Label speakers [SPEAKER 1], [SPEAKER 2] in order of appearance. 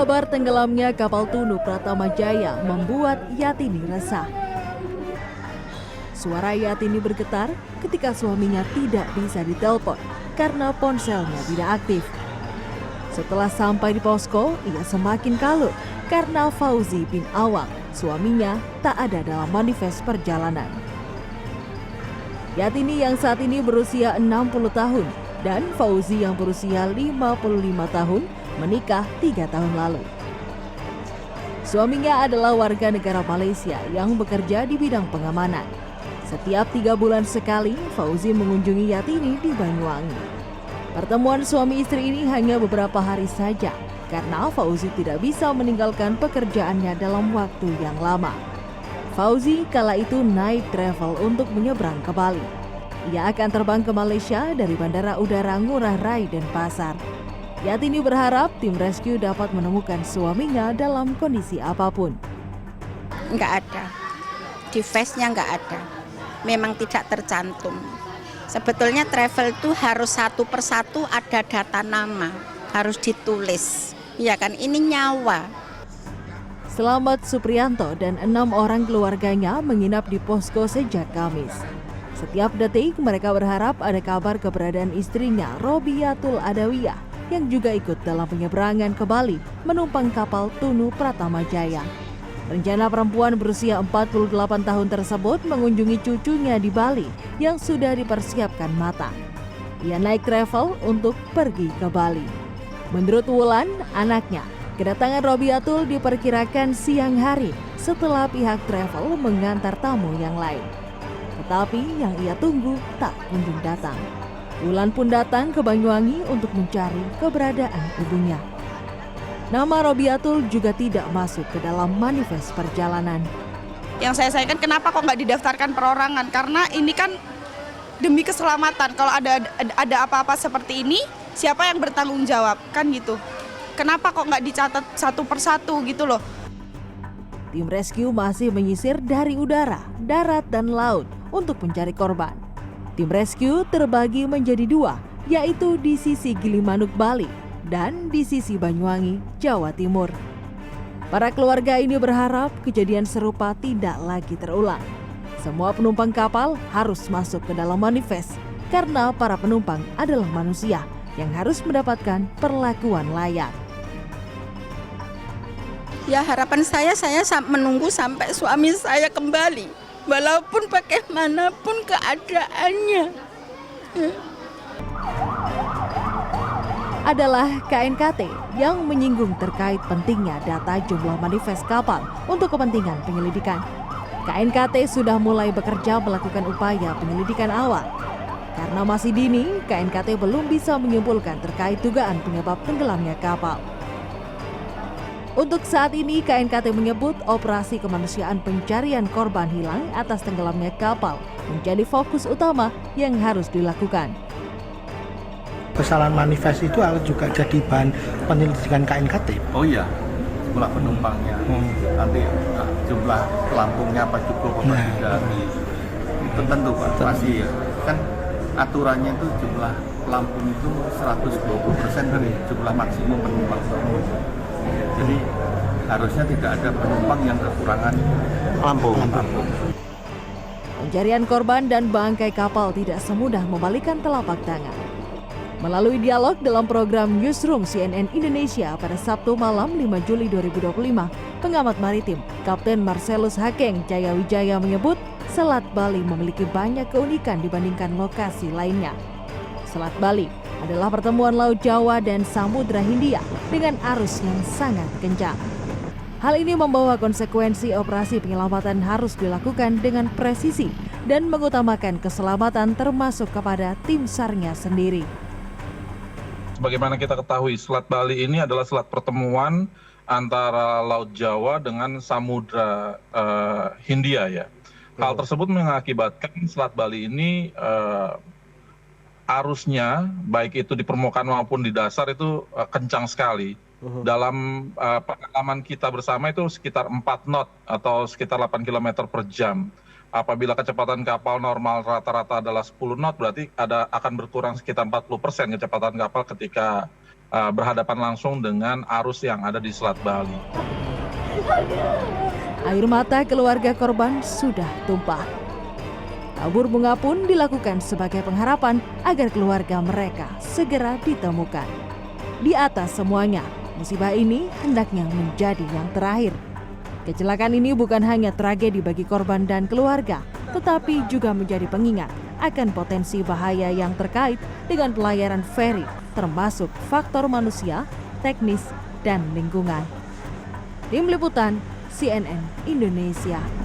[SPEAKER 1] Kabar tenggelamnya kapal Tunu Pratama Jaya membuat Yatini resah. Suara Yatini bergetar ketika suaminya tidak bisa ditelepon karena ponselnya tidak aktif. Setelah sampai di posko, ia semakin kalut karena Fauzi bin Awang, suaminya, tak ada dalam manifest perjalanan. Yatini yang saat ini berusia 60 tahun dan Fauzi yang berusia 55 tahun menikah 3 tahun lalu. Suaminya adalah warga negara Malaysia yang bekerja di bidang pengamanan. Setiap 3 bulan sekali, Fauzi mengunjungi Yatini di Banyuwangi. Pertemuan suami istri ini hanya beberapa hari saja, karena Fauzi tidak bisa meninggalkan pekerjaannya dalam waktu yang lama. Fauzi kala itu naik travel untuk menyeberang ke Bali. Ia akan terbang ke Malaysia dari Bandara Udara Ngurah Rai dan Pasar. Yatini berharap tim rescue dapat menemukan suaminya dalam kondisi apapun.
[SPEAKER 2] Nggak ada, di face-nya nggak ada, memang tidak tercantum. Sebetulnya travel itu harus satu persatu ada data nama, harus ditulis. Ya kan, ini nyawa.
[SPEAKER 1] Selamat Supriyanto dan 6 orang keluarganya menginap di posko sejak Kamis. Setiap detik mereka berharap ada kabar keberadaan istrinya Robiatul Adawiyah yang juga ikut dalam penyeberangan ke Bali menumpang kapal Tunu Pratama Jaya. Rencana perempuan berusia 48 tahun tersebut mengunjungi cucunya di Bali yang sudah dipersiapkan matang. Ia naik travel untuk pergi ke Bali. Menurut Wulan, anaknya, kedatangan Robiatul diperkirakan siang hari setelah pihak travel mengantar tamu yang lain. Tetapi yang ia tunggu tak kunjung datang. Wulan pun datang ke Banyuwangi untuk mencari keberadaan ibunya. Nama Robiatul juga tidak masuk ke dalam manifest perjalanan.
[SPEAKER 3] Yang saya sayangkan kenapa kok nggak didaftarkan perorangan, karena ini kan demi keselamatan. Kalau ada apa-apa seperti ini, siapa yang bertanggung jawab kan gitu. Kenapa kok nggak dicatat satu persatu gitu loh.
[SPEAKER 1] Tim rescue masih menyisir dari udara, darat, dan laut untuk mencari korban. Tim rescue terbagi menjadi 2, yaitu di sisi Gilimanuk, Bali, dan di sisi Banyuwangi, Jawa Timur. Para keluarga ini berharap kejadian serupa tidak lagi terulang. Semua penumpang kapal harus masuk ke dalam manifest, karena para penumpang adalah manusia yang harus mendapatkan perlakuan layak.
[SPEAKER 2] Ya harapan saya menunggu sampai suami saya kembali, walaupun bagaimanapun keadaannya.
[SPEAKER 1] Adalah KNKT yang menyinggung terkait pentingnya data jumlah manifest kapal untuk kepentingan penyelidikan. KNKT sudah mulai bekerja melakukan upaya penyelidikan awal. Karena masih dini, KNKT belum bisa menyimpulkan terkait dugaan penyebab tenggelamnya kapal. Untuk saat ini, KNKT menyebut operasi kemanusiaan pencarian korban hilang atas tenggelamnya kapal menjadi fokus utama yang harus dilakukan.
[SPEAKER 4] Kesalahan manifest itu harus juga jadi bahan penyelidikan KNKT.
[SPEAKER 5] Oh iya, jumlah penumpangnya, nanti jumlah pelampungnya apa cukup apa tidak, itu tentu Pak, pasti ya. Kan aturannya itu jumlah pelampung itu 120% dari jumlah maksimum penumpang. Jadi harusnya tidak ada penumpang yang kekurangan pelampung.
[SPEAKER 1] Pencarian korban dan bangkai kapal tidak semudah membalikan telapak tangan. Melalui dialog dalam program Newsroom CNN Indonesia pada Sabtu malam 5 Juli 2025, pengamat maritim Kapten Marcelus Hakeng Jayawijaya menyebut Selat Bali memiliki banyak keunikan dibandingkan lokasi lainnya. Selat Bali adalah pertemuan Laut Jawa dan Samudra Hindia dengan arus yang sangat kencang. Hal ini membawa konsekuensi operasi penyelamatan harus dilakukan dengan presisi dan mengutamakan keselamatan termasuk kepada tim SAR-nya sendiri.
[SPEAKER 6] Sebagaimana kita ketahui, Selat Bali ini adalah selat pertemuan antara Laut Jawa dengan Samudra Hindia ya. Hal tersebut mengakibatkan Selat Bali ini arusnya baik itu di permukaan maupun di dasar itu kencang sekali. Dalam pengalaman kita bersama itu sekitar 4 knot atau sekitar 8 km per jam. Apabila kecepatan kapal normal rata-rata adalah 10 knot, berarti akan berkurang sekitar 40% kecepatan kapal ketika berhadapan langsung dengan arus yang ada di Selat Bali.
[SPEAKER 1] Air mata keluarga korban sudah tumpah. Tabur bunga pun dilakukan sebagai pengharapan agar keluarga mereka segera ditemukan. Di atas semuanya, musibah ini hendaknya menjadi yang terakhir. Kecelakaan ini bukan hanya tragedi bagi korban dan keluarga, tetapi juga menjadi pengingat akan potensi bahaya yang terkait dengan pelayaran feri, termasuk faktor manusia, teknis, dan lingkungan. Tim Liputan CNN Indonesia.